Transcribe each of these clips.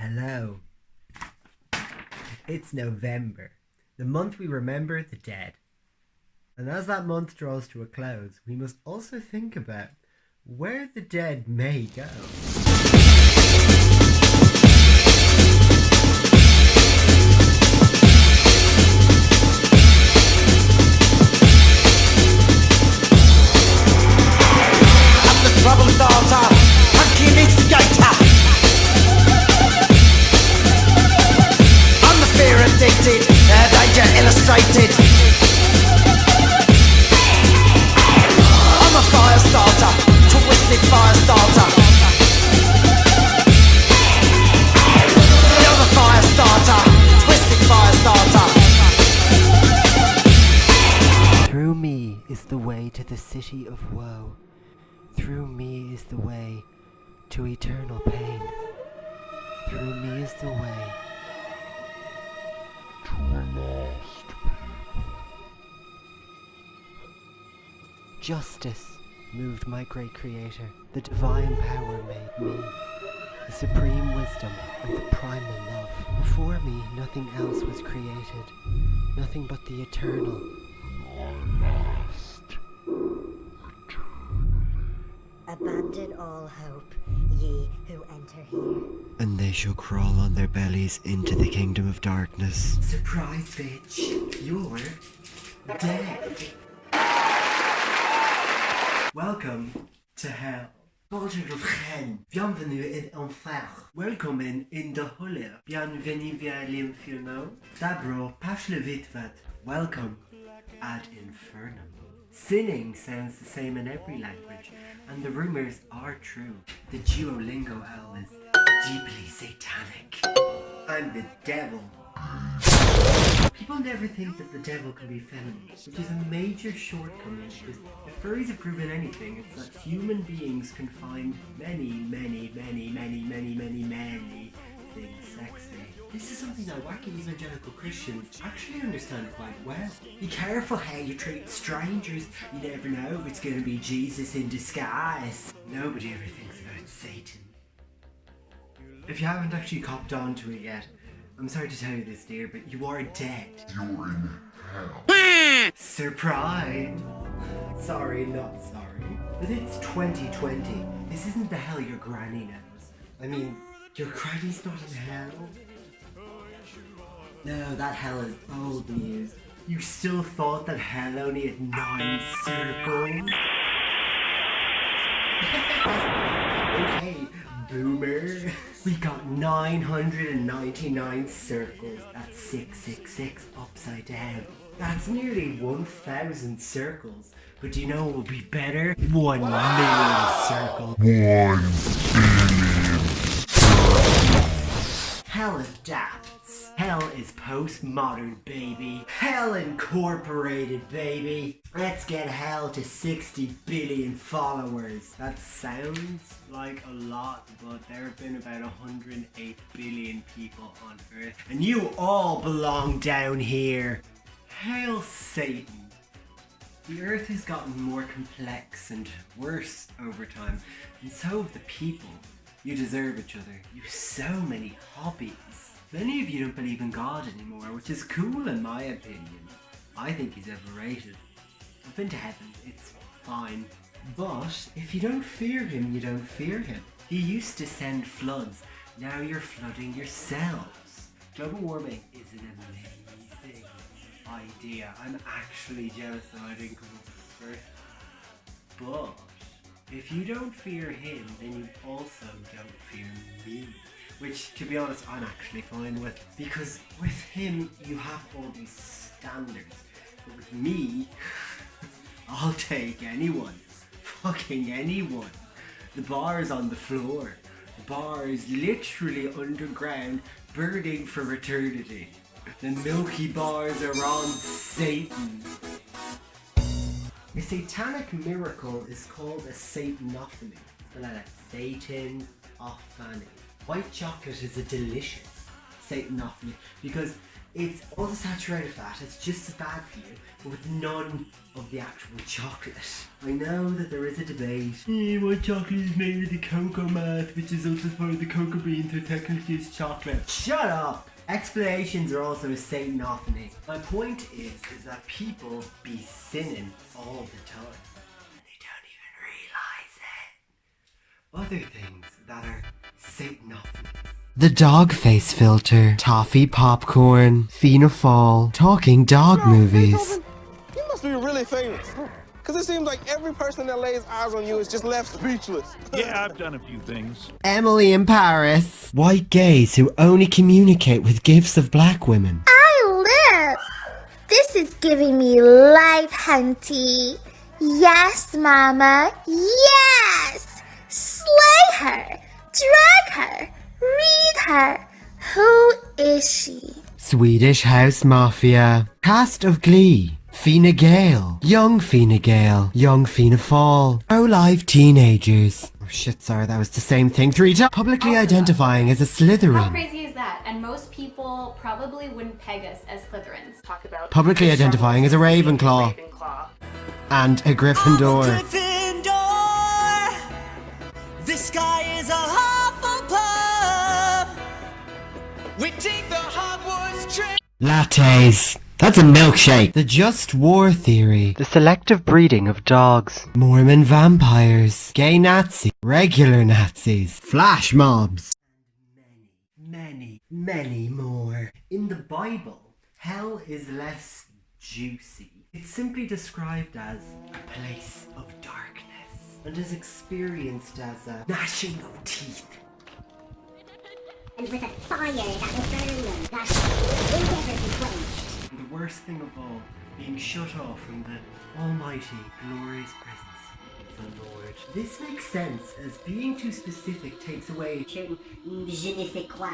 Hello. It's November, the month we remember the dead. And as that month draws to a close, we must also think about where the dead may go. I'm the trouble starter, punky instigator. I'm the fear addicted, danger illustrated. I'm a fire starter, twisted fire starter. You're the fire starter, twisted fire starter. Through me is the way to the city of woe. Through me is the way to eternal pain. Through me is the way to a lost people. Justice moved my great creator. The divine power made me. The supreme wisdom and the primal love. Before me, nothing else was created. Nothing but the eternal. Abandon all hope, ye who enter here. And they shall crawl on their bellies into the kingdom of darkness. Surprise, bitch. You're dead. Welcome to hell. Bonjour of hell. Bienvenue in enfer. Welcome in the Hölle. Bienvenue vers l'inferno. Dabro, pashle vitvat. Welcome ad infernum. Sinning sounds the same in every language, and the rumors are true. The Duolingo hell is deeply satanic. I'm the devil. People never think that the devil can be feminine, which is a major shortcoming because if furries have proven anything, it's that human beings can find many things sexy. This is something that wacky evangelical Christians actually understand quite well. Be careful how you treat strangers. You never know if it's going to be Jesus in disguise. Nobody ever thinks about Satan. If you haven't actually copped on to it yet, I'm sorry to tell you this, dear, but you are dead. You're in hell. Surprise! Sorry, not sorry. But it's 2020. This isn't the hell your granny knows. I mean, your granny's not in hell. No, that hell is old news. You still thought that hell only had 9 circles? Okay, boomer. We got 999 circles. That's 666 upside down. That's nearly 1,000 circles. But do you know what would be better? 1 million circles. 1 billion. Hell adapts. Hell is postmodern, baby. Hell incorporated, baby. Let's get hell to 60 billion followers. That sounds like a lot, but there have been about 108 billion people on Earth. And you all belong down here. Hail Satan. The Earth has gotten more complex and worse over time, and so have the people. You deserve each other. You have so many hobbies. Many of you don't believe in God anymore, which is cool in my opinion. I think he's overrated. I've been to heaven, it's fine. But if you don't fear him, you don't fear him. He used to send floods, now you're flooding yourselves. Global warming is an amazing idea. I'm actually jealous that I didn't come up with it first. But if you don't fear him, then you also don't fear me. Which, to be honest, I'm actually fine with. Because with him, you have all these standards. But with me, I'll take anyone. Fucking anyone. The bar is on the floor. The bar is literally underground, burning for eternity. The milky bars are on Satan. A satanic miracle is called a Satanophany. Spell out Satan-ophany. White chocolate is a delicious Satanophony because it's all the saturated fat, it's just as bad for you, but with none of the actual chocolate. I know that there is a debate. What chocolate is made with the cocoa mass, which is also part of the cocoa bean, so technically it's chocolate. Shut up! Explanations are also a Satanophony. My point is that people be sinning all the time. And they don't even realise it. Other things that are Satanophony. The dog face filter, toffee popcorn, Fianna Fáil, talking dog movies. You must be really famous. Because it seems like every person that lays eyes on you is just left speechless. Yeah, I've done a few things. Emily in Paris. White gays who only communicate with gifs of black women. I live. This is giving me life, hunty. Yes, Mama. Yes. Slay her. Drag her. Read her. Who is she? Swedish House Mafia. Cast of Glee. Fine Gael. Young Fine Gael. Young Fianna Fáil. Pro-life teenagers. Oh shit, sorry, that was the same thing 3 times. Publicly identifying as a Slytherin. How crazy is that? And most people probably wouldn't peg us as Slytherins. Talk about Publicly identifying as a Ravenclaw. And a Gryffindor. This sky is a Hufflepuff. We take the Hogwarts trip. Lattes. That's a milkshake. The just war theory. The selective breeding of dogs. Mormon vampires. Gay Nazis. Regular Nazis. Flash mobs. Many more. In the Bible, hell is less juicy. It's simply described as a place of darkness and is experienced as a gnashing of teeth. And with a fire that will burn them, that will never be quenched. And the worst thing of all, being shut off from the almighty, glorious presence of the Lord. This makes sense, as being too specific takes away, Je ne sais quoi.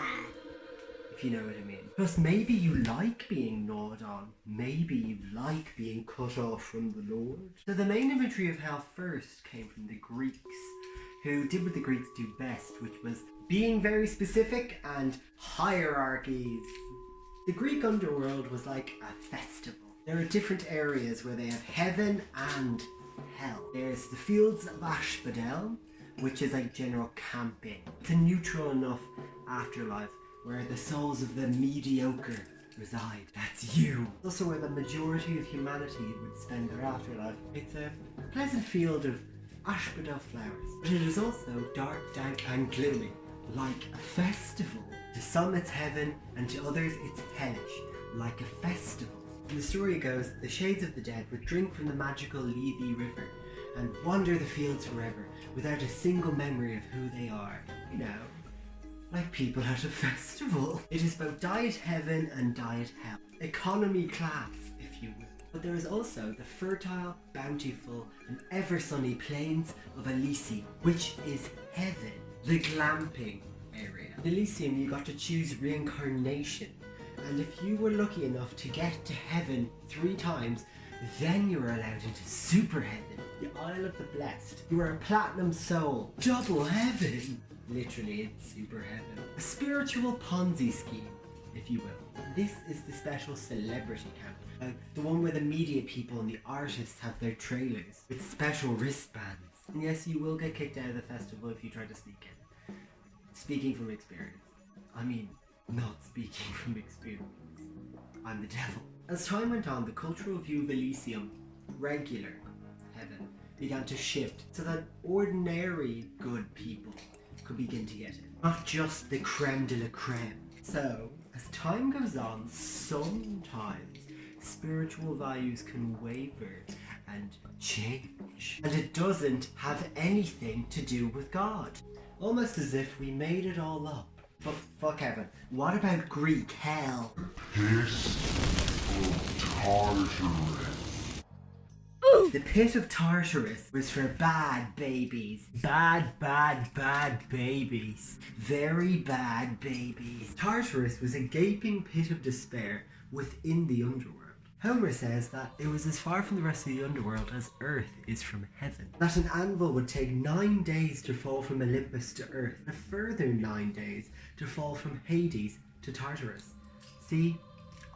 if you know what I mean. Plus, maybe you like being gnawed on. Maybe you like being cut off from the Lord. So the main imagery of hell first came from the Greeks, who did what the Greeks do best, which was being very specific and hierarchies. The Greek underworld was like a festival. There are different areas where they have heaven and hell. There's the fields of Asphodel, which is like general camping. It's a neutral enough afterlife where the souls of the mediocre reside. That's you. Also where the majority of humanity would spend their afterlife. It's a pleasant field of asphodel flowers. But it is also dark, dank and gloomy, like a festival. To some it's heaven, and to others it's hellish, like a festival. And the story goes, the shades of the dead would drink from the magical Lethe River and wander the fields forever without a single memory of who they are. You know, like people at a festival. It is both diet heaven and diet hell. Economy class, if you will. But there is also the fertile, bountiful and ever sunny plains of Elysium, which is heaven. The glamping area. In Elysium you got to choose reincarnation, and if you were lucky enough to get to heaven 3 times, then you were allowed into super heaven, the Isle of the Blessed. You were a platinum soul. Double heaven! Literally, it's super heaven. A spiritual Ponzi scheme, if you will. This is the special celebrity camp. The one where the media people and the artists have their trailers with special wristbands. And yes, you will get kicked out of the festival if you try to sneak in. Speaking from experience. I mean, not speaking from experience. I'm the devil. As time went on, the cultural view of Elysium, regular heaven, began to shift so that ordinary good people could begin to get it. Not just the creme de la creme. So, as time goes on, sometimes spiritual values can waver and change. And it doesn't have anything to do with God. Almost as if we made it all up. But fuck heaven. What about Greek hell? Piss of Tartarus. The pit of Tartarus was for bad babies. Bad babies. Very bad babies. Tartarus was a gaping pit of despair within the underworld. Homer says that it was as far from the rest of the underworld as Earth is from heaven. That an anvil would take 9 days to fall from Olympus to Earth, and a further 9 days to fall from Hades to Tartarus. See,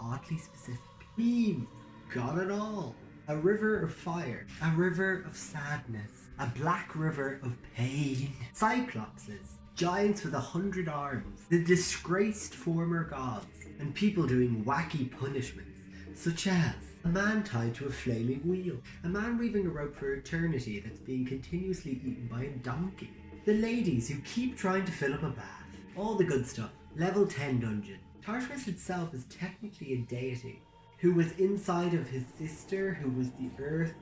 oddly specific. We've got it all. A river of fire, a river of sadness, a black river of pain, cyclopses, giants with 100 arms, the disgraced former gods, and people doing wacky punishments, such as a man tied to a flaming wheel, a man weaving a rope for eternity that's being continuously eaten by a donkey, the ladies who keep trying to fill up a bath, all the good stuff. Level 10 dungeon. Tartarus itself is technically a deity who was inside of his sister, who was the earth,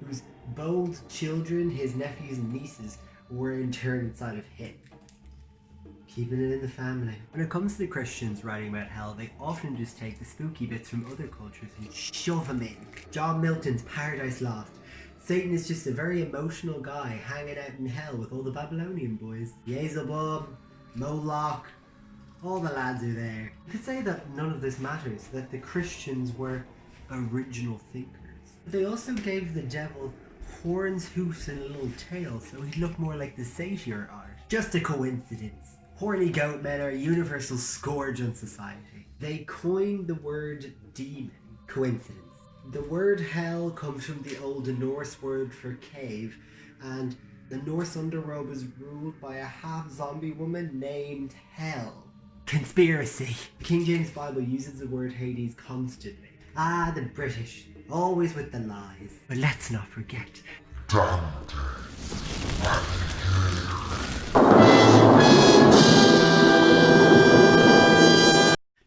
whose bold children, his nephews and nieces, were in turn inside of him. Keeping it in the family. When it comes to the Christians writing about hell, they often just take the spooky bits from other cultures and shove them in. John Milton's Paradise Lost. Satan is just a very emotional guy hanging out in hell with all the Babylonian boys. Beelzebub, Moloch, all the lads are there. You could say that none of this matters, that the Christians were original thinkers. But they also gave the devil horns, hoofs and a little tail, so he'd look more like the satyr art. Just a coincidence. Horny goat men are a universal scourge on society. They coined the word demon. Coincidence. The word hell comes from the Old Norse word for cave, and the Norse underworld was ruled by a half-zombie woman named Hel. Conspiracy. The King James Bible uses the word Hades constantly. Ah, the British. Always with the lies. But let's not forget Dante.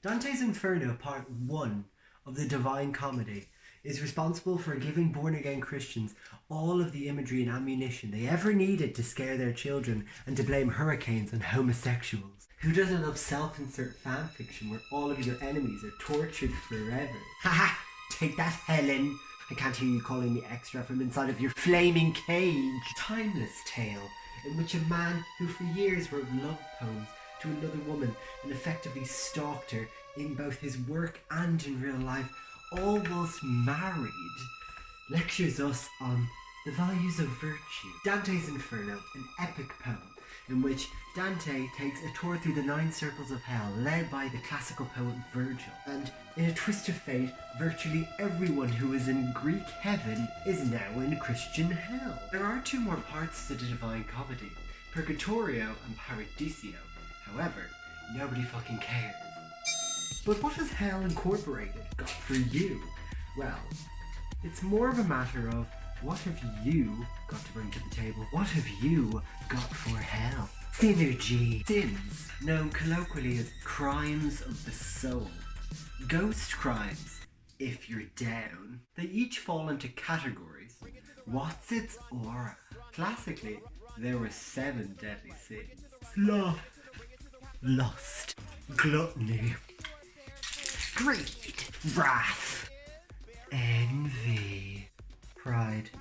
Dante's Inferno Part 1 of the Divine Comedy is responsible for giving born-again Christians all of the imagery and ammunition they ever needed to scare their children and to blame hurricanes on homosexuals. Who doesn't love self-insert fanfiction where all of your enemies are tortured forever? Haha! Take that, Helen! I can't hear you calling me extra from inside of your flaming cage. Timeless tale in which a man who for years wrote love poems to another woman and effectively stalked her in both his work and in real life, almost married, lectures us on the values of virtue. Dante's Inferno, an epic poem in which Dante takes a tour through the 9 circles of hell led by the classical poet Virgil. And in a twist of fate, virtually everyone who is in Greek heaven is now in Christian hell. There are 2 more parts to the Divine Comedy, Purgatorio and Paradiso. However, nobody fucking cares. But what has Hell Incorporated got for you? Well, it's more of a matter of what have you got to bring to the table? What have you got for hell? Synergy. Sins, known colloquially as crimes of the soul. Ghost crimes, if you're down. They each fall into categories. What's its aura? Classically, there were 7 deadly sins. Sloth, lust, gluttony, greed, wrath, envy, pride.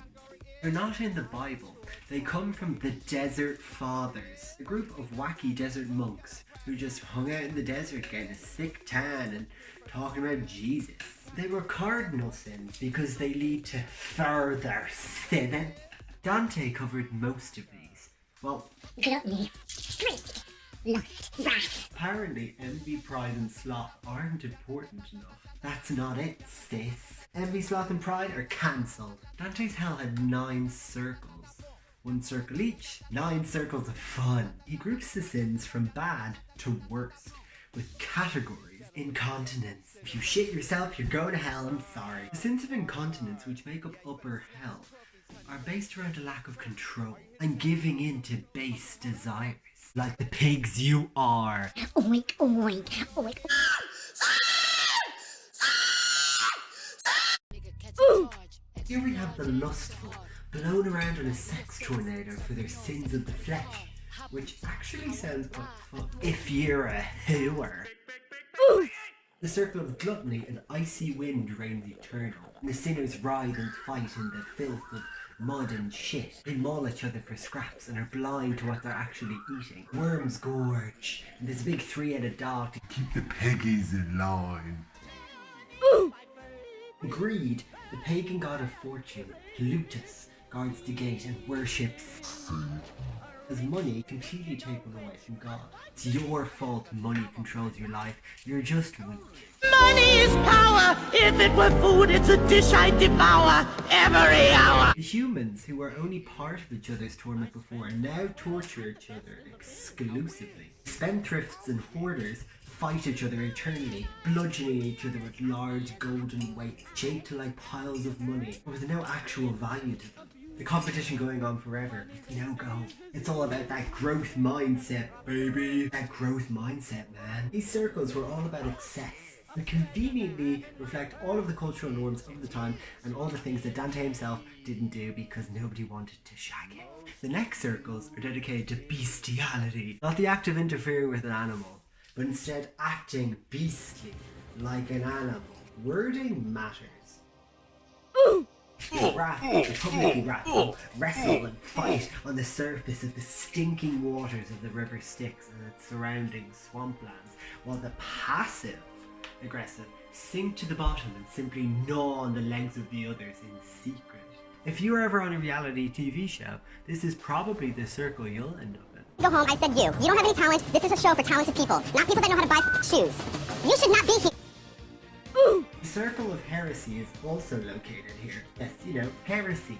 They're not in the Bible. They come from the Desert Fathers, a group of wacky desert monks who just hung out in the desert getting a sick tan and talking about Jesus. They were cardinal sins because they lead to further sinning. Dante covered most of these. Well, Gluttony, greed, lust, wrath. Apparently, envy, pride and sloth aren't important enough. That's not it, sis. Envy, sloth and pride are cancelled. Dante's Hell had 9 circles. 1 circle each, 9 circles of fun. He groups the sins from bad to worst, with categories. Incontinence. If you shit yourself, you're going to hell, I'm sorry. The sins of incontinence, which make up upper hell, are based around a lack of control and giving in to base desires. Like the pigs you are. Oink, oink, oink. Here we have the lustful, blown around in a sex tornado for their sins of the flesh, which actually sounds quite fun if you're a hooer. The circle of gluttony, an icy wind reigns eternal, and the sinners writhe and fight in the filth of mud and shit. They maul each other for scraps and are blind to what they're actually eating. Worms gorge, and there's a big 3-headed dog to Keep the piggies in line. Greed, the pagan god of fortune, Plutus, guards the gate and worships. as money completely taken away from God. It's your fault money controls your life. You're just weak. Money is power. If it were food, it's a dish I'd devour every hour. The humans who were only part of each other's torment before now torture each other exclusively. Spendthrifts and hoarders fight each other eternally, bludgeoning each other with large golden weights shaped like piles of money, but with no actual value to them. The competition going on forever, with no goal. It's all about that growth mindset, baby. That growth mindset, man. These circles were all about excess, and conveniently reflect all of the cultural norms of the time and all the things that Dante himself didn't do because nobody wanted to shag him. The next circles are dedicated to bestiality, not the act of interfering with an animal, but instead acting beastly, like an animal. Wording matters. The publicly wrestle and fight on the surface of the stinking waters of the River Styx and its surrounding swamplands, while the passive aggressive sink to the bottom and simply gnaw on the legs of the others in secret. If you are ever on a reality TV show, this is probably the circle you'll end up in. Go home, I said you. You don't have any talent. This is a show for talented people, not people that know how to buy shoes. You should not be here. The Circle of Heresy is also located here. Yes, you know, heresy.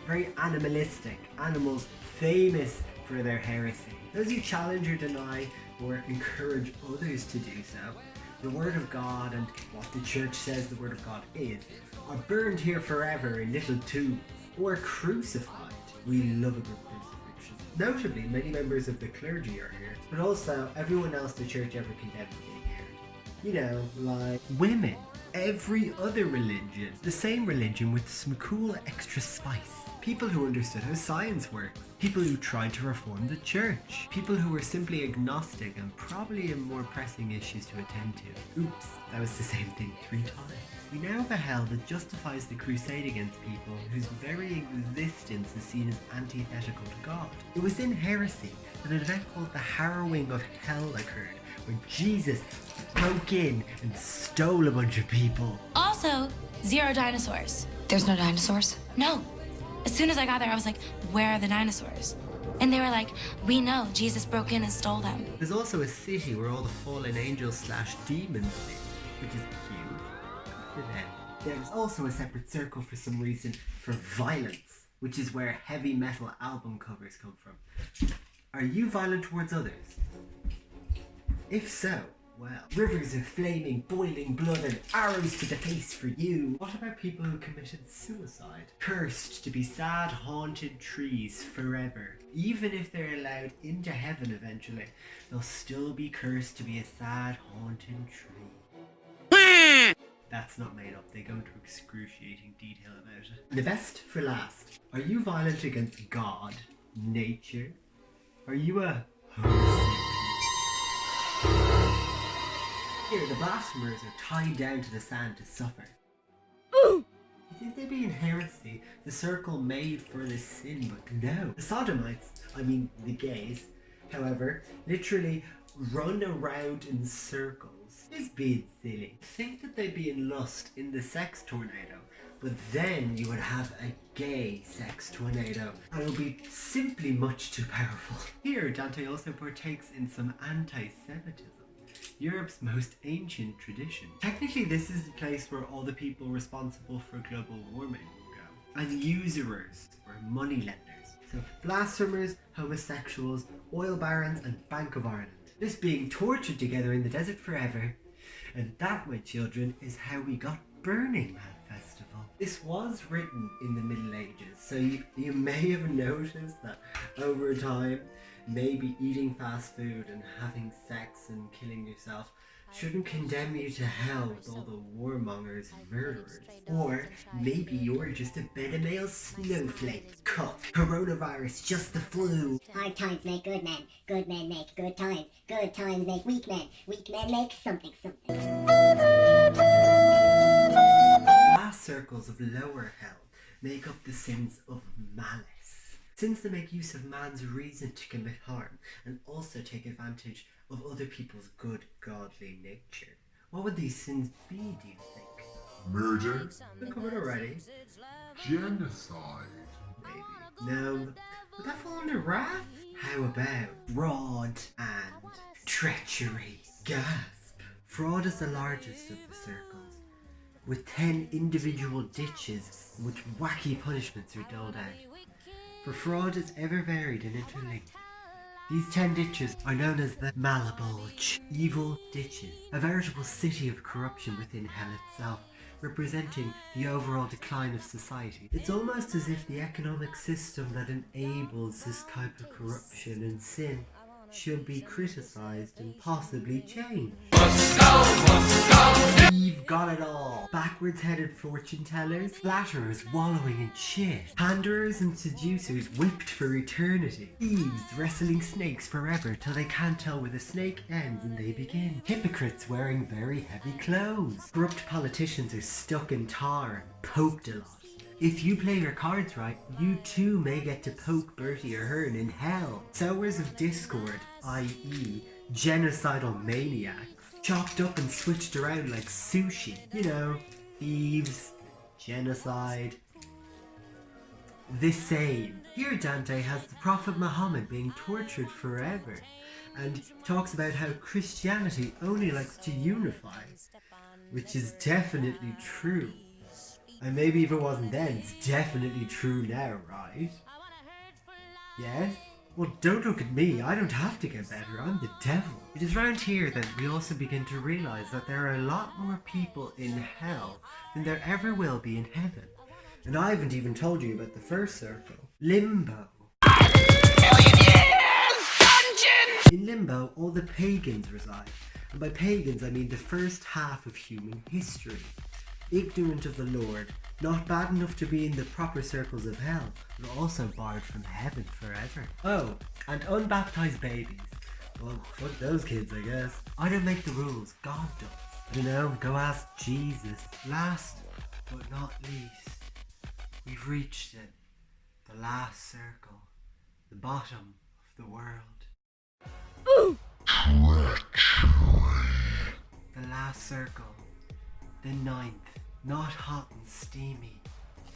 Very animalistic. Animals famous for their heresy. Those who challenge or deny or encourage others to do so, the Word of God and what the Church says the Word of God is, are burned here forever in little tubes, or crucified. We love a good crucifixion. Notably, many members of the clergy are here, but also everyone else the Church ever condemned being here. You know, like women. Every other religion. The same religion with some cool extra spice. People who understood how science works. People who tried to reform the church. People who were simply agnostic and probably have more pressing issues to attend to. Oops, that was the same thing 3 times. We now have a hell that justifies the crusade against people whose very existence is seen as antithetical to God. It was in heresy that an event called the Harrowing of Hell occurred, where Jesus broke in and stole a bunch of people. Also, 0 dinosaurs. There's no dinosaurs? No. As soon as I got there, I was like, where are the dinosaurs? And they were like, we know, Jesus broke in and stole them. There's also a city where all the fallen angels / demons live, which is cute. Good for them. There's also a separate circle for some reason for violence, which is where heavy metal album covers come from. Are you violent towards others? If so, well, rivers of flaming, boiling blood and arrows to the face for you. What about people who committed suicide? Cursed to be sad, haunted trees forever. Even if they're allowed into heaven eventually, they'll still be cursed to be a sad, haunted tree. That's not made up. They go into excruciating detail about it. The best for last. Are you violent against God, nature? Are you a host? Here, the blasphemers are tied down to the sand to suffer. You think they'd be in heresy, the circle made for this sin, but no. The sodomites, I mean the gays, however, literally run around in circles. It's being silly. Think that they'd be in lust in the sex tornado, but then you would have a gay sex tornado, and it would be simply much too powerful. Here, Dante also partakes in some anti-Semitism. Europe's most ancient tradition. Technically, this is the place where all the people responsible for global warming will go. And usurers, or moneylenders. So blasphemers, homosexuals, oil barons, and Bank of Ireland. Just being tortured together in the desert forever. And that, my children, is how we got Burning Man Festival. This was written in the Middle Ages, so you may have noticed that over time, maybe eating fast food and having sex and killing yourself shouldn't condemn you to hell with all the warmongers and murderers. Or maybe you're just a beta male snowflake. Cut. Coronavirus, just the flu. Hard times make good men make good times make weak men make something. Last circles of lower hell make up the sins of malice. Sins that make use of man's reason to commit harm and also take advantage of other people's good, godly nature. What would these sins be, do you think? Murder? Think of it already. Genocide? Maybe. No. Would that fall under wrath? How about fraud and treachery? Gasp! Fraud is the largest of the circles, with 10 individual ditches in which wacky punishments are doled out. For fraud is ever varied and interlinked. These 10 ditches are known as the Malabulge, evil ditches, a veritable city of corruption within hell itself, representing the overall decline of society. It's almost as if the economic system that enables this type of corruption and sin should be criticised and possibly changed. We've got it all. Backwards headed fortune tellers, flatterers wallowing in shit, panderers and seducers whipped for eternity, thieves wrestling snakes forever till they can't tell where the snake ends and they begin, hypocrites wearing very heavy clothes, corrupt politicians are stuck in tar and poked a lot. If you play your cards right, you too may get to poke Bertie Ahern in hell. Sowers of discord, i.e. genocidal maniacs, chopped up and switched around like sushi. You know, thieves, genocide. The same. Here Dante has the Prophet Muhammad being tortured forever, and talks about how Christianity only likes to unify, which is definitely true. And maybe if it wasn't then, it's definitely true now, right? Yes? Well, don't look at me, I don't have to get better, I'm the devil. It is round here that we also begin to realise that there are a lot more people in hell than there ever will be in heaven. And I haven't even told you about the first circle, Limbo. In Limbo, all the pagans reside. And by pagans, I mean the first half of human history. Ignorant of the Lord, not bad enough to be in the proper circles of hell, but also barred from heaven forever. Oh, and unbaptized babies. Well, fuck those kids, I guess. I don't make the rules, God does. I don't know, go ask Jesus. Last, but not least, we've reached it. The last circle. The bottom of the world. The last circle. The ninth. Not hot and steamy,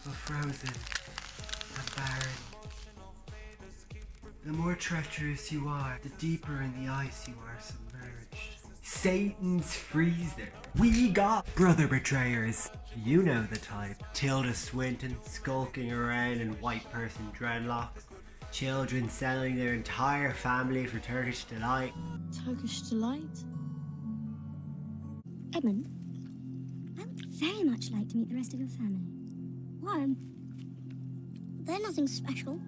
but frozen and barren. The more treacherous you are, the deeper in the ice you are submerged. Satan's freezer. We got brother betrayers. You know the type. Tilda Swinton skulking around in white person dreadlocks. Children selling their entire family for Turkish delight. Turkish delight? Edmund, I would very much like to meet the rest of your family. Why? They're nothing special.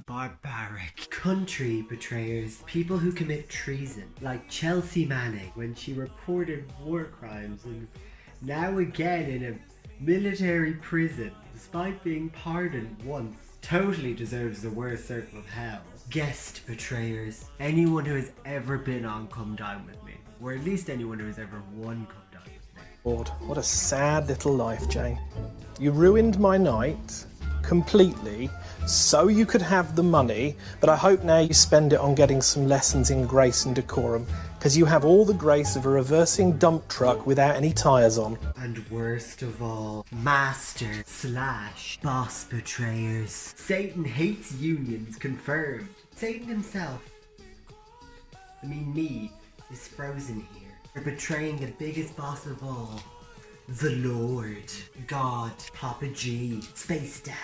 Barbaric. Country betrayers. People who commit treason. Like Chelsea Manning when she reported war crimes and now again in a military prison despite being pardoned once. Totally deserves the worst circle of hell. Guest betrayers. Anyone who has ever been on Come Dine With Me. Or at least anyone who has ever won Come Dine With Me. Lord, what a sad little life, Jane. You ruined my night completely so you could have the money, but I hope now you spend it on getting some lessons in grace and decorum, because you have all the grace of a reversing dump truck without any tyres on. And worst of all, master / boss betrayers. Satan hates unions, confirmed. Satan himself, I mean me, is frozen here. For betraying the biggest boss of all. The Lord, God, Papa G, Space Dad.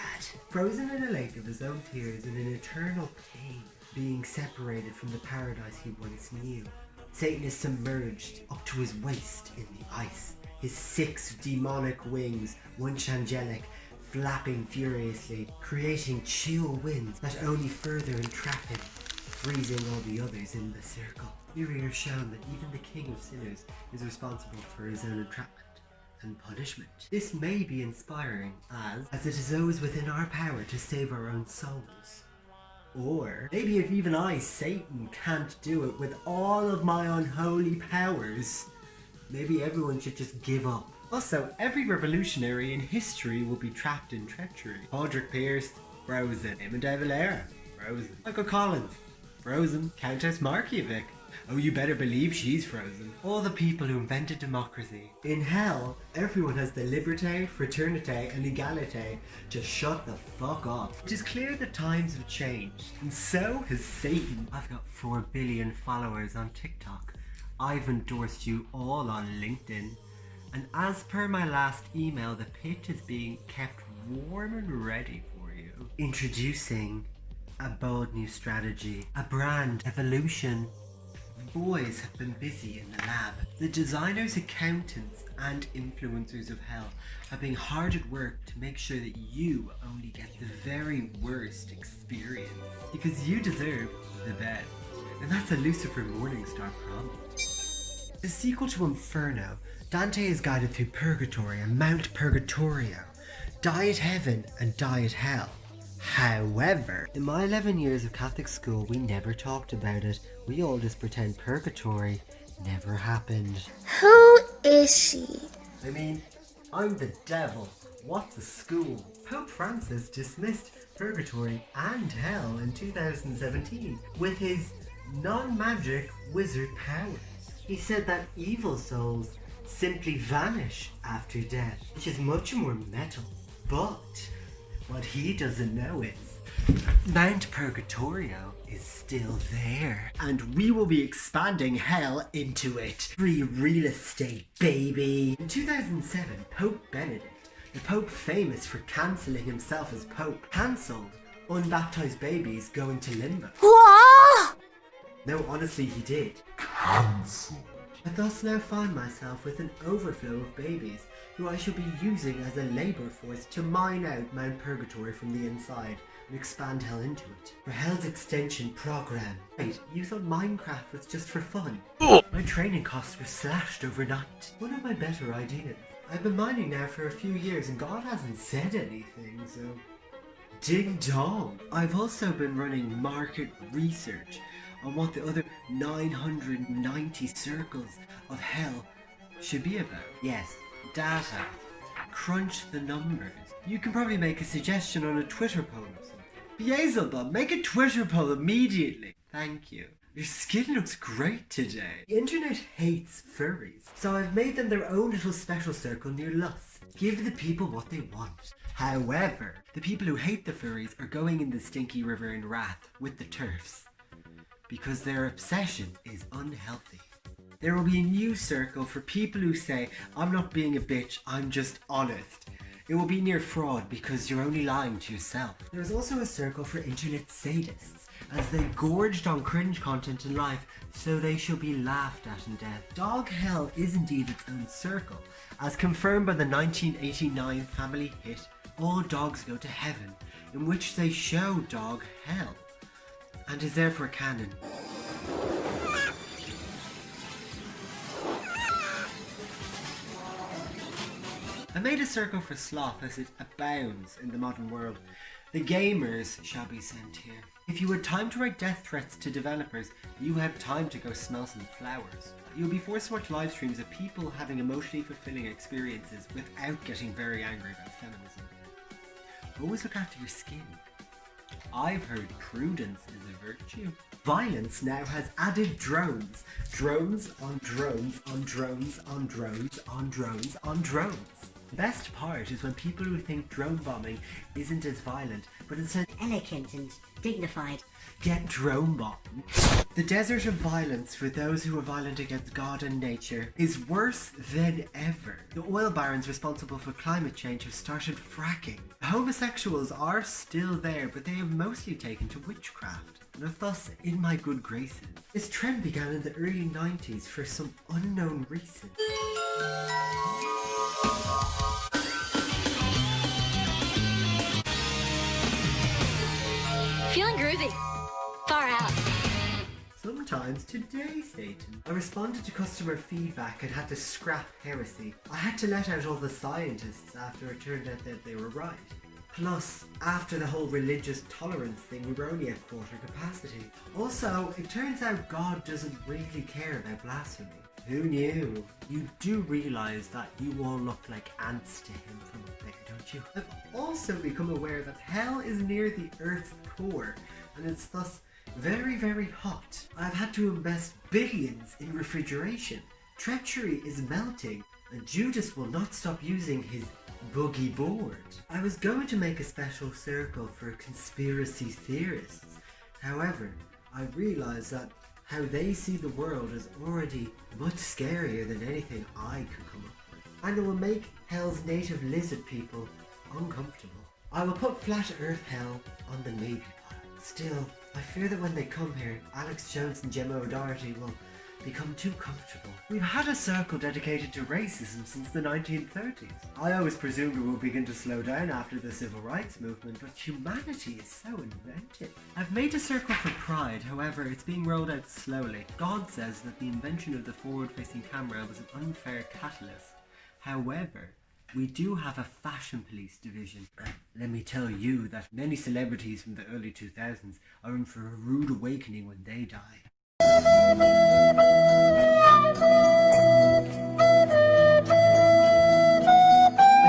Frozen in a lake of his own tears in an eternal pain, being separated from the paradise he once knew. Satan is submerged up to his waist in the ice, his 6 demonic wings, once angelic, flapping furiously, creating chill winds that only further entrap him, freezing all the others in the circle. Here we are shown that even the King of Sinners is responsible for his own entrapment and punishment. This may be inspiring, as it is always within our power to save our own souls. Or maybe if even I, Satan, can't do it with all of my unholy powers, maybe everyone should just give up. Also, every revolutionary in history will be trapped in treachery. Padraig Pearse, frozen. Eamon de Valera, frozen. Michael Collins, frozen. Countess Markievicz, Oh, you better believe she's frozen. All the people who invented democracy. In hell, everyone has the liberté, fraternité, and égalité. Just shut the fuck up. It is clear that times have changed, and so has Satan. I've got 4 billion followers on TikTok. I've endorsed you all on LinkedIn. And as per my last email, the pit is being kept warm and ready for you. Introducing a bold new strategy, a brand evolution. The boys have been busy in the lab. The designers, accountants, and influencers of hell have been hard at work to make sure that you only get the very worst experience. Because you deserve the best. And that's a Lucifer Morningstar promise. The sequel to Inferno, Dante is guided through Purgatory and Mount Purgatorio, Diet Heaven and Diet Hell. However, in my 11 years of Catholic school, we never talked about it. We all just pretend Purgatory never happened. Who is she? I mean, I'm the devil. What's a school? Pope Francis dismissed Purgatory and Hell in 2017 with his non-magic wizard powers. He said that evil souls simply vanish after death, which is much more metal. But what he doesn't know is Mount Purgatorio is still there, and we will be expanding hell into it. Free real estate, baby. In 2007, Pope Benedict, the Pope famous for cancelling himself as Pope, cancelled unbaptized babies going to limbo. What? No, honestly, he did. Cancel. I thus now find myself with an overflow of babies who I shall be using as a labour force to mine out Mount Purgatory from the inside and expand hell into it. For Hell's extension program. Wait, you thought Minecraft was just for fun? My training costs were slashed overnight. One of my better ideas. I've been mining now for a few years and God hasn't said anything, so ding dong. I've also been running market research on what the other 990 circles of hell should be about. Yes, data. Crunch the numbers. You can probably make a suggestion on a Twitter poll or something. Beelzebub, make a Twitter poll immediately. Thank you. Your skin looks great today. The internet hates furries, so I've made them their own little special circle near Lust. Give the people what they want. However, the people who hate the furries are going in the stinky river in wrath with the TERFs, because their obsession is unhealthy. There will be a new circle for people who say, I'm not being a bitch, I'm just honest. It will be near fraud because you're only lying to yourself. There's also a circle for internet sadists, as they gorged on cringe content in life, so they shall be laughed at in death. Dog hell is indeed its own circle, as confirmed by the 1989 family hit All Dogs Go to Heaven, in which they show dog hell, and is therefore canon. I made a circle for sloth as it abounds in the modern world. The gamers shall be sent here. If you had time to write death threats to developers, you had time to go smell some flowers. You'll be forced to watch live streams of people having emotionally fulfilling experiences without getting very angry about feminism. Always look after your skin. I've heard prudence is a virtue. Violence now has added drones. Drones on drones on drones on drones on drones on drones. The best part is when people who think drone bombing isn't as violent, but instead elegant and dignified, get drone bombed. The desert of violence for those who are violent against God and nature is worse than ever. The oil barons responsible for climate change have started fracking. Homosexuals are still there, but they have mostly taken to witchcraft and are thus in my good graces. This trend began in the early 90s for some unknown reason. Feeling groovy. Far out. Sometimes today, Satan. I responded to customer feedback and had to scrap heresy. I had to let out all the scientists after it turned out that they were right. Plus, after the whole religious tolerance thing, we were only at quarter capacity. Also, it turns out God doesn't really care about blasphemy. Who knew? You do realise that you all look like ants to him from up there, don't you? I've also become aware that hell is near the Earth's core, and it's thus Very, very hot. I've had to invest billions in refrigeration. Treachery is melting, and Judas will not stop using his boogie board. I was going to make a special circle for conspiracy theorists. However, I realised that how they see the world is already much scarier than anything I could come up with. And it will make Hell's native lizard people uncomfortable. I will put Flat Earth Hell on the maybe pile. Still, I fear that when they come here, Alex Jones and Gemma O'Doherty will become too comfortable. We've had a circle dedicated to racism since the 1930s. I always presumed it would begin to slow down after the civil rights movement, but humanity is so inventive. I've made a circle for pride, however, it's being rolled out slowly. God says that the invention of the forward-facing camera was an unfair catalyst. However, we do have a fashion police division. Let me tell you that many celebrities from the early 2000s are in for a rude awakening when they die. I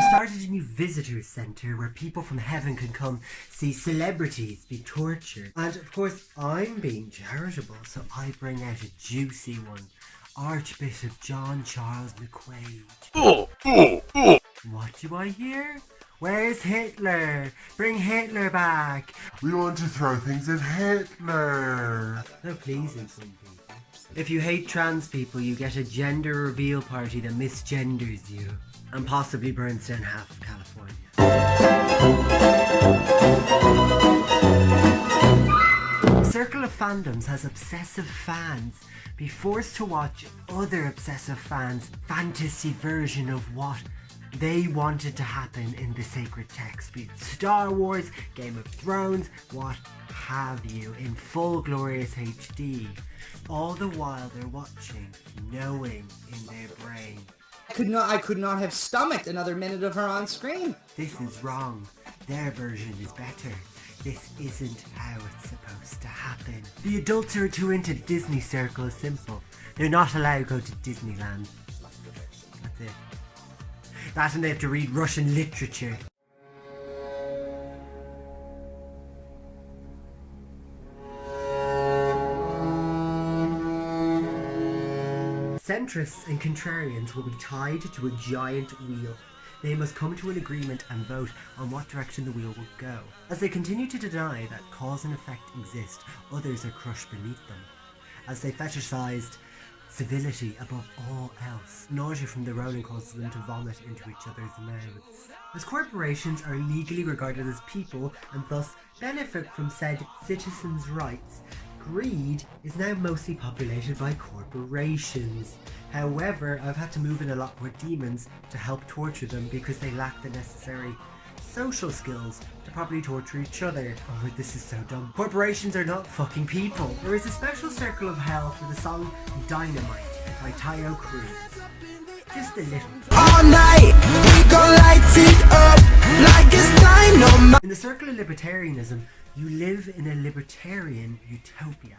started a new visitor centre where people from heaven can come see celebrities be tortured. And of course, I'm being charitable, so I bring out a juicy one. Archbishop John Charles McQuaid. What do I hear? Where's Hitler? Bring Hitler back! We want to throw things at Hitler. So pleasing some people. If you hate trans people, you get a gender reveal party that misgenders you. And possibly burns down half of California. Circle of Fandoms has obsessive fans be forced to watch other obsessive fans' fantasy version of what they wanted to happen in the sacred text, be it Star Wars, Game of Thrones, what have you, in full glorious HD. All the while they're watching, knowing in their brain, I could not have stomached another minute of her on screen. this is wrong, their version is better. This isn't how it's supposed to happen. The adults who are too into Disney Circle is simple. They're not allowed to go to Disneyland. That's it. That and they have to read Russian literature. Centrists and contrarians will be tied to a giant wheel. They must come to an agreement and vote on what direction the wheel will go. As they continue to deny that cause and effect exist, others are crushed beneath them. As they fetishized civility above all else, nausea from the rolling causes them to vomit into each other's mouths. As corporations are legally regarded as people and thus benefit from said citizens' rights, greed is now mostly populated by corporations. However, I've had to move in a lot more demons to help torture them because they lack the necessary social skills to properly torture each other. Oh, this is so dumb. Corporations are not fucking people. There is a special circle of hell for the song Dynamite by Tayo Cruz. Just a little. All night, we gon' light it up like it's dynamite. In the circle of libertarianism, you live in a libertarian utopia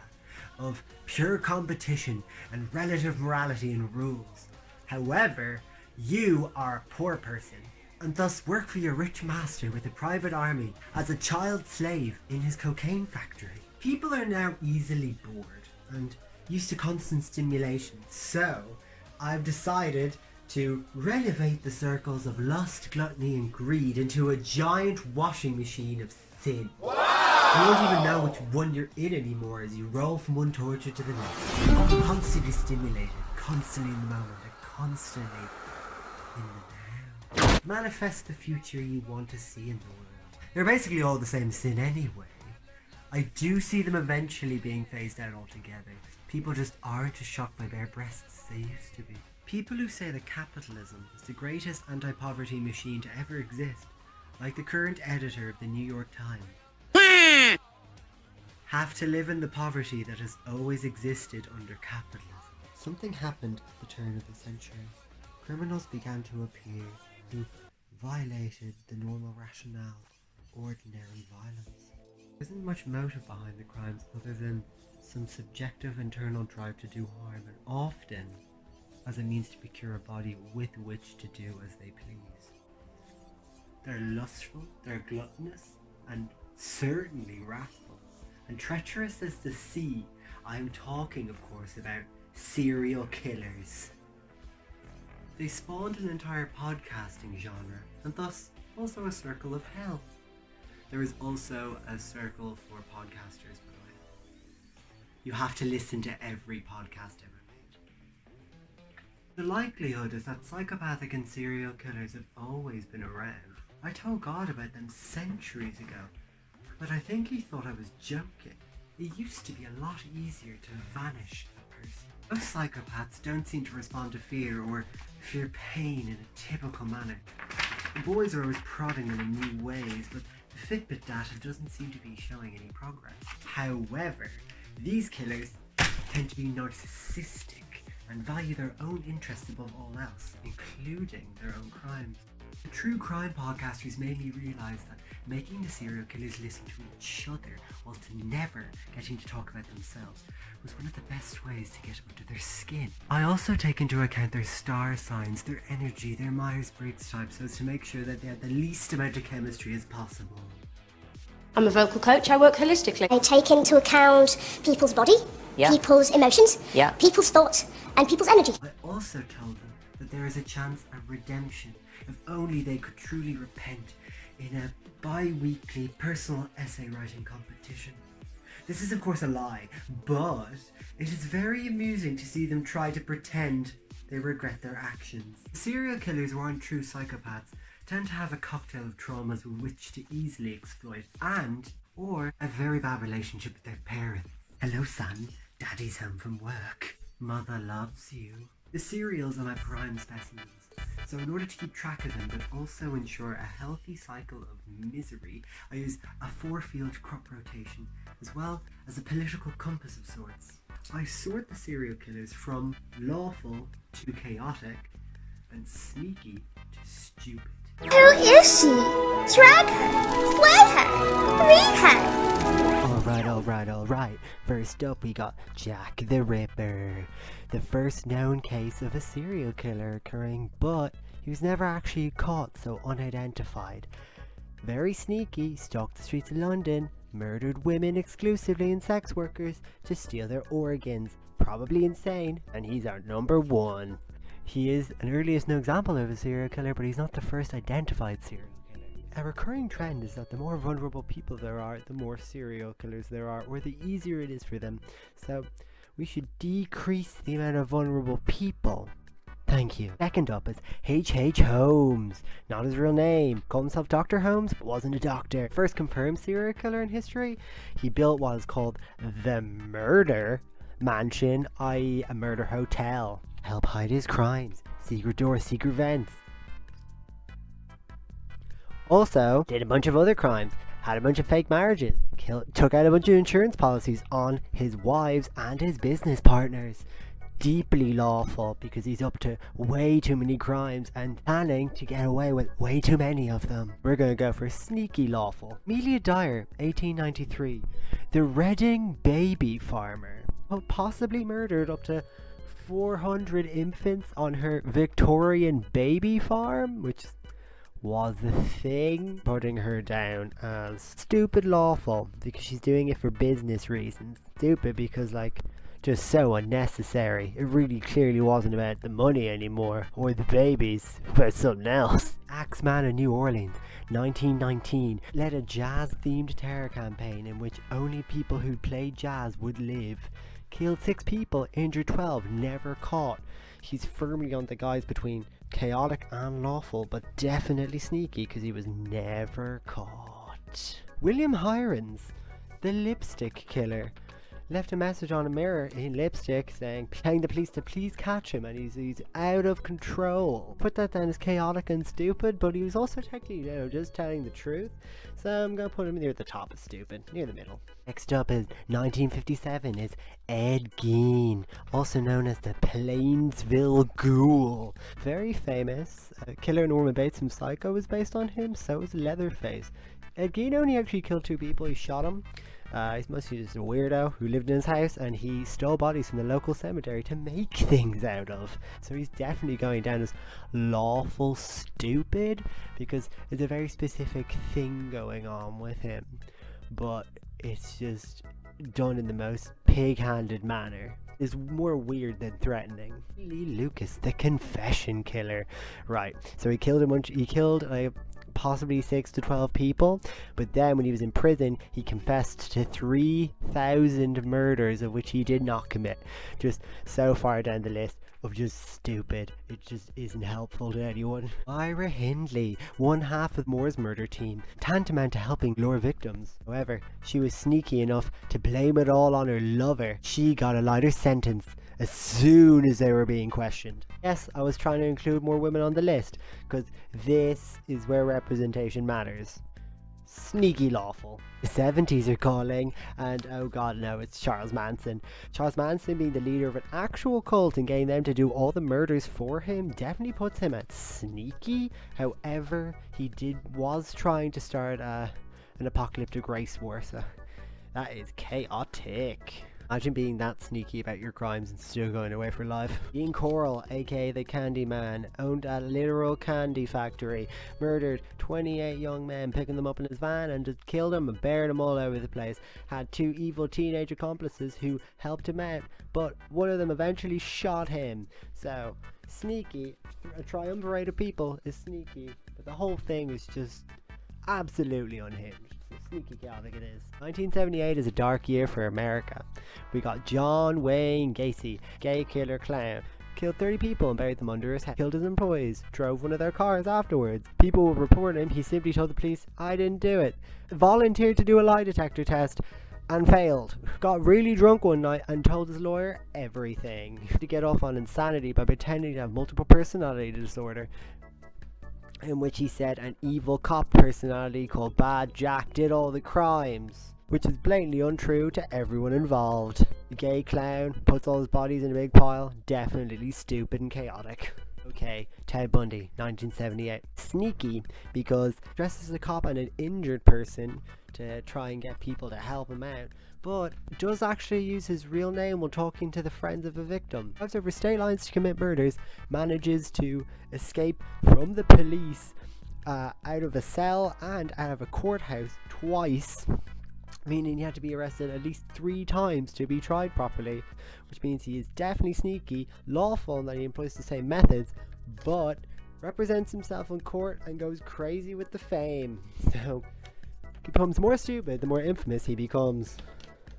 of pure competition and relative morality and rules. However, you are a poor person and thus work for your rich master with a private army as a child slave in his cocaine factory. People are now easily bored and used to constant stimulation, so I've decided to renovate the circles of lust, gluttony and greed into a giant washing machine of sin. You won't even know which one you're in anymore as you roll from one torture to the next. You're constantly stimulated, constantly in the moment, and constantly in the now. Manifest the future you want to see in the world. They're basically all the same sin anyway. I do see them eventually being phased out altogether. People just aren't as shocked by bare breasts as they used to be. People who say that capitalism is the greatest anti-poverty machine to ever exist, like the current editor of the New York Times, have to live in the poverty that has always existed under capitalism. Something happened at the turn of the century. Criminals began to appear who violated the normal rationale of ordinary violence. There isn't much motive behind the crimes other than some subjective internal drive to do harm, and often as a means to procure a body with which to do as they please. They're lustful, they're gluttonous, and certainly wrathful. and treacherous as the sea, I am talking, of course, about serial killers. They spawned an entire podcasting genre, and thus also a circle of hell. There is also a circle for podcasters, by the way. You have to listen to every podcast ever made. The likelihood is that psychopathic and serial killers have always been around. I told God about them centuries ago, but I think he thought I was joking. It used to be a lot easier to vanish a person. Most psychopaths don't seem to respond to fear or fear pain in a typical manner. The boys are always prodding them in new ways, but the Fitbit data doesn't seem to be showing any progress. However, these killers tend to be narcissistic and value their own interests above all else, including their own crimes. The true crime podcasters made me realise that making the serial killers listen to each other whilst never getting to talk about themselves was one of the best ways to get under their skin. I also take into account their star signs, their energy, their Myers-Briggs type, so as to make sure that they have the least amount of chemistry as possible. I'm a vocal coach, I work holistically. I take into account people's body, people's emotions, people's thoughts, and people's energy. I also told them that there is a chance of redemption if only they could truly repent in a bi-weekly personal essay writing competition. This is of course a lie, but it is very amusing to see them try to pretend they regret their actions. Serial killers who aren't true psychopaths tend to have a cocktail of traumas with which to easily exploit, and or a very bad relationship with their parents. Hello son, daddy's home from work. Mother loves you. The serials are my prime specimens, so in order to keep track of them but also ensure a healthy cycle of misery, I use a 4-field crop rotation as well as a political compass of sorts. I sort the serial killers from lawful to chaotic and sneaky to stupid. Who is she? Drag her, slay her, read her. Alright. First up we got Jack the Ripper. The first known case of a serial killer occurring, but he was never actually caught, so unidentified. Very sneaky, stalked the streets of London, murdered women exclusively and sex workers to steal their organs. Probably insane, and he's our number one. He is an earliest known example of a serial killer, but he's not the first identified serial killer. A recurring trend is that the more vulnerable people there are, the more serial killers there are, or the easier it is for them. So we should decrease the amount of vulnerable people. Thank you. Second up is H.H. Holmes. Not his real name. Called himself Dr. Holmes, but wasn't a doctor. First confirmed serial killer in history. He built what is called the Murder Mansion, i.e. a murder hotel. Help hide his crimes. Secret doors, secret vents. Also, did a bunch of other crimes. Had a bunch of fake marriages. Took out a bunch of insurance policies on his wives and his business partners. Deeply lawful because he's up to way too many crimes and planning to get away with way too many of them. We're going to go for sneaky lawful. Amelia Dyer, 1893. The Reading baby farmer. Possibly murdered up to 400 infants on her Victorian baby farm, which was the thing, putting her down as stupid lawful because she's doing it for business reasons. Stupid because just so unnecessary. It really clearly wasn't about the money anymore, or the babies, about something else. Axeman in New Orleans, 1919, led a jazz-themed terror campaign in which only people who played jazz would live. Killed 6 people, injured 12, never caught. He's firmly on the guise between chaotic and lawful, but definitely sneaky because he was never caught. William Hirons, the lipstick killer, left a message on a mirror in lipstick saying, telling the police to please catch him, and he's out of control. Put that down as chaotic and stupid, but he was also technically, just telling the truth. So I'm gonna put him near the top of stupid, near the middle. Next up is 1957 is Ed Gein, also known as the Plainsville Ghoul. Very famous. Killer Norman Bates from Psycho was based on him, so was Leatherface. Ed Gein only actually killed 2 people, he shot him. He's mostly just a weirdo who lived in his house, and he stole bodies from the local cemetery to make things out of. So he's definitely going down as lawful stupid, because there's a very specific thing going on with him. But it's just done in the most pig-handed manner is more weird than threatening. Lee Lucas, the confession killer. Right, so he killed possibly 6 to 12 people, but then when he was in prison he confessed to 3,000 murders of which he did not commit. Just so far down the list of just stupid, it just isn't helpful to anyone. Ira Hindley, one half of Moore's murder team, tantamount to helping lure victims. However, she was sneaky enough to blame it all on her lover. She got a lighter sentence as soon as they were being questioned. Yes, I was trying to include more women on the list, because this is where representation matters. Sneaky lawful. The 70s are calling, and oh god no, it's Charles Manson. Charles Manson being the leader of an actual cult and getting them to do all the murders for him definitely puts him at sneaky. However, he was trying to start an apocalyptic race war, so that is chaotic. Imagine being that sneaky about your crimes and still going away for life. Ian Coral, aka the Candy Man, owned a literal candy factory, murdered 28 young men, picking them up in his van and just killed them and buried them all over the place. Had 2 evil teenage accomplices who helped him out, but one of them eventually shot him. So, sneaky. A triumvirate of people is sneaky, but the whole thing is just absolutely unhinged. Sneaky chaotic it is. 1978 is a dark year for America. We got John Wayne Gacy, gay killer clown. Killed 30 people and buried them under his head. Killed his employees. Drove one of their cars afterwards. People would report him. He simply told the police, I didn't do it. Volunteered to do a lie detector test and failed. Got really drunk one night and told his lawyer everything. To get off on insanity by pretending to have multiple personality disorder, in which he said an evil cop personality called Bad Jack did all the crimes, which is blatantly untrue to everyone involved. The gay clown puts all his bodies in a big pile, definitely stupid and chaotic. Okay, Ted Bundy, 1978. Sneaky because dresses as a cop and an injured person to try and get people to help him out, but does actually use his real name while talking to the friends of a victim. Drives over state lines to commit murders, manages to escape from the police out of a cell and out of a courthouse twice, meaning he had to be arrested at least 3 times to be tried properly, which means he is definitely sneaky, lawful in that he employs the same methods, but represents himself in court and goes crazy with the fame. So he becomes more stupid the more infamous he becomes.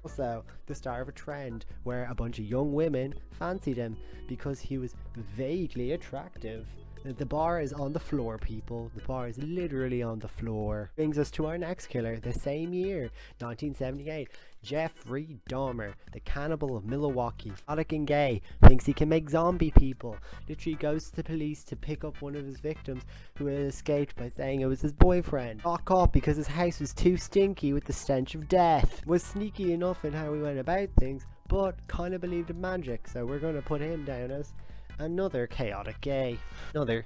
Also, the start of a trend where a bunch of young women fancied him because he was vaguely attractive. The bar is on the floor, people. The bar is literally on the floor. Brings us to our next killer, the same year, 1978. Jeffrey Dahmer, the cannibal of Milwaukee. Chaotic and gay, thinks he can make zombie people. Literally goes to the police to pick up one of his victims who had escaped by saying it was his boyfriend. Got caught because his house was too stinky with the stench of death. Was sneaky enough in how he went about things, but kind of believed in magic, so we're going to put him down as another chaotic gay. Another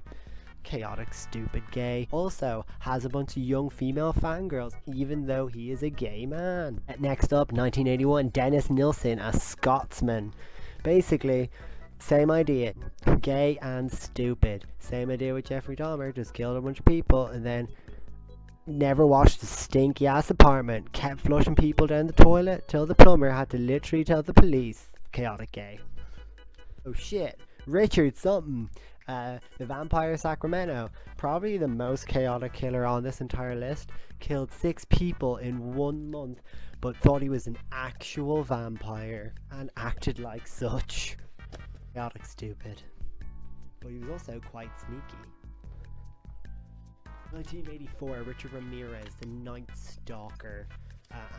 chaotic stupid gay. Also has a bunch of young female fangirls even though he is a gay man. Next up, 1981, Dennis Nilsen, a Scotsman. Basically same idea, gay and stupid. Same idea with Jeffrey Dahmer, just killed a bunch of people and then never washed the stinky ass apartment, kept flushing people down the toilet till the plumber had to literally tell the police. Chaotic gay. Oh shit, Richard something, the Vampire Sacramento, probably the most chaotic killer on this entire list. Killed 6 people in 1 month, but thought he was an actual vampire and acted like such. Chaotic stupid. But he was also quite sneaky. 1984, Richard Ramirez, the Night Stalker.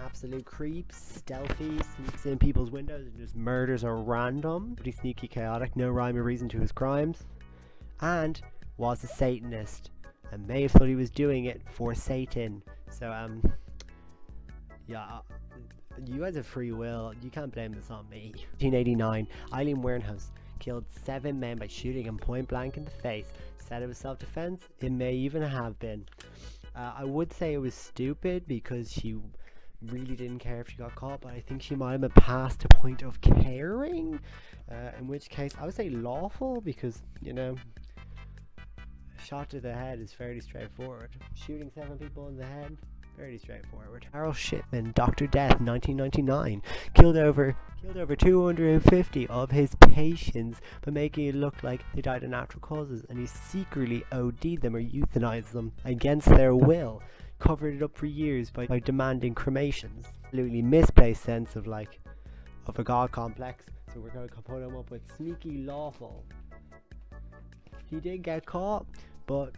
Absolute creep, stealthy, sneaks in people's windows and just murders are random. Pretty sneaky, chaotic, no rhyme or reason to his crimes. And was a Satanist and may have thought he was doing it for Satan. So yeah, you guys have free will, you can't blame this on me. 1989, Eileen Wuornos killed 7 men by shooting him point blank in the face. Said it was self-defense, it may even have been. I would say it was stupid because she really didn't care if she got caught, but I think she might have been past the point of caring, in which case I would say lawful, because, you know, a shot to the head is fairly straightforward. Shooting 7 people in the head, Fairly straightforward. Harold Shipman, Dr. Death, 1999, killed over 250 of his patients by making it look like they died of natural causes, and he secretly OD'd them or euthanized them against their will. Covered it up for years by demanding cremations. Absolutely misplaced sense of a god complex. So we're going to put him up with sneaky lawful. He did get caught, but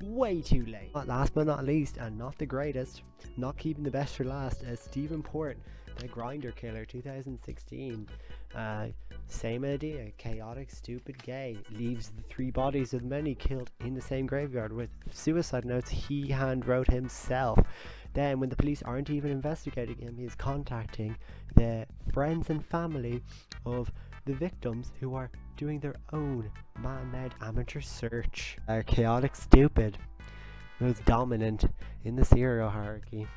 way too late. Last but not least, and not the greatest, not keeping the best for last, as Stephen Port, the Grinder Killer, 2016. Same idea, chaotic, stupid gay, leaves the 3 bodies of the men he killed in the same graveyard with suicide notes he hand wrote himself. Then, when the police aren't even investigating him, he is contacting the friends and family of the victims who are doing their own man-made amateur search. They're chaotic, stupid, most dominant in the serial hierarchy.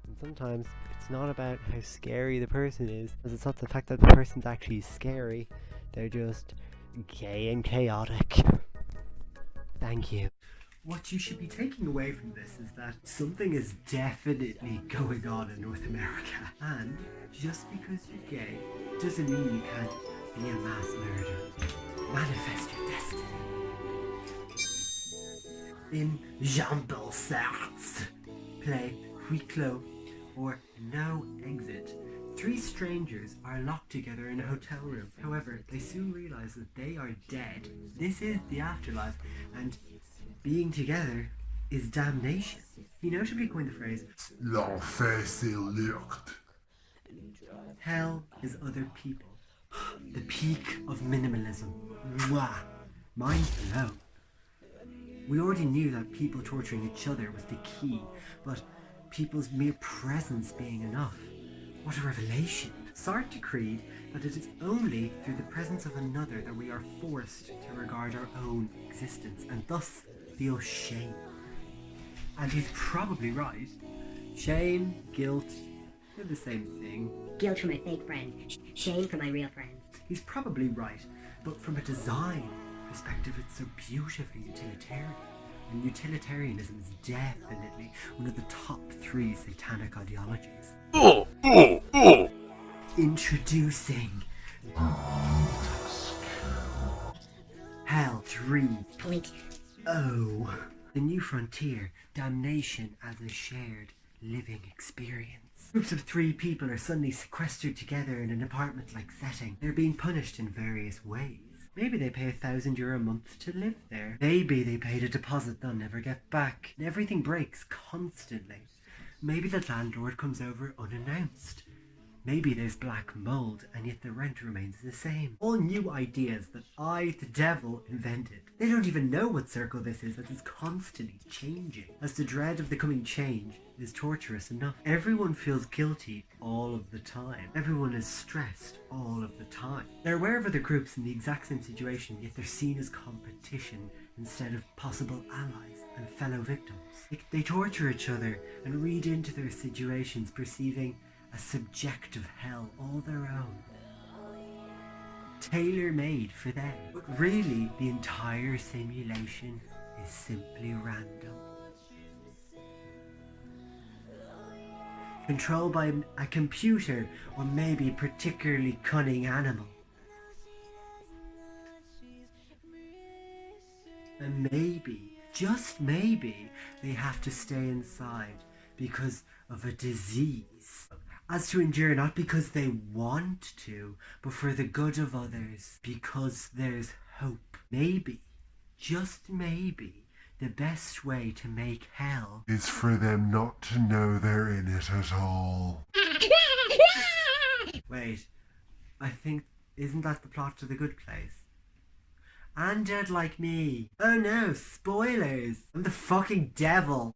And sometimes it's not about how scary the person is, because it's not the fact that the person's actually scary, they're just gay and chaotic. Thank you. What you should be taking away from this is that something is definitely going on in North America. And just because you're gay doesn't mean you can't be a mass murderer. Manifest your destiny. In Jean-Paul Sartre's play Huis Clos, or No Exit, 3 strangers are locked together in a hotel room. However, they soon realize that they are dead. This is the afterlife, and being together is damnation. He notably coined the phrase L'enfer c'est lucht. Hell is other people. The peak of minimalism. Mwah! Mind blown. We already knew that people torturing each other was the key, but people's mere presence being enough. What a revelation. Sartre decreed that it is only through the presence of another that we are forced to regard our own existence, and thus feel shame. And he's probably right. Shame, guilt, they're the same thing. Guilt for my fake friends, shame for my real friends. He's probably right, but from a design perspective it's so beautifully utilitarian. And utilitarianism is definitely one of the top 3 satanic ideologies. Introducing Hell 3.0. The new frontier, damnation as a shared living experience. Groups of 3 people are suddenly sequestered together in an apartment-like setting. They're being punished in various ways. Maybe they pay €1,000 a month to live there. Maybe they paid a deposit they'll never get back. And everything breaks constantly. Maybe the landlord comes over unannounced. Maybe there's black mold, and yet the rent remains the same. All new ideas that I, the devil, invented. They don't even know what circle this is, as it's constantly changing. As the dread of the coming change is torturous enough. Everyone feels guilty all of the time. Everyone is stressed all of the time. They're aware of other groups in the exact same situation, yet they're seen as competition instead of possible allies and fellow victims. They torture each other and read into their situations, perceiving a subjective hell all their own, tailor-made for them. But really, the entire simulation is simply random. Controlled by a computer or maybe a particularly cunning animal. And maybe, just maybe, they have to stay inside because of a disease. As to endure not because they want to, but for the good of others, because there's hope. Maybe, just maybe, the best way to make hell is for them not to know they're in it at all. Wait, I think, isn't that the plot to The Good Place? Undead like me. Oh no, spoilers! I'm the fucking devil!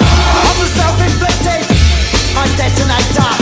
I'm the self-inflicted, my detonator.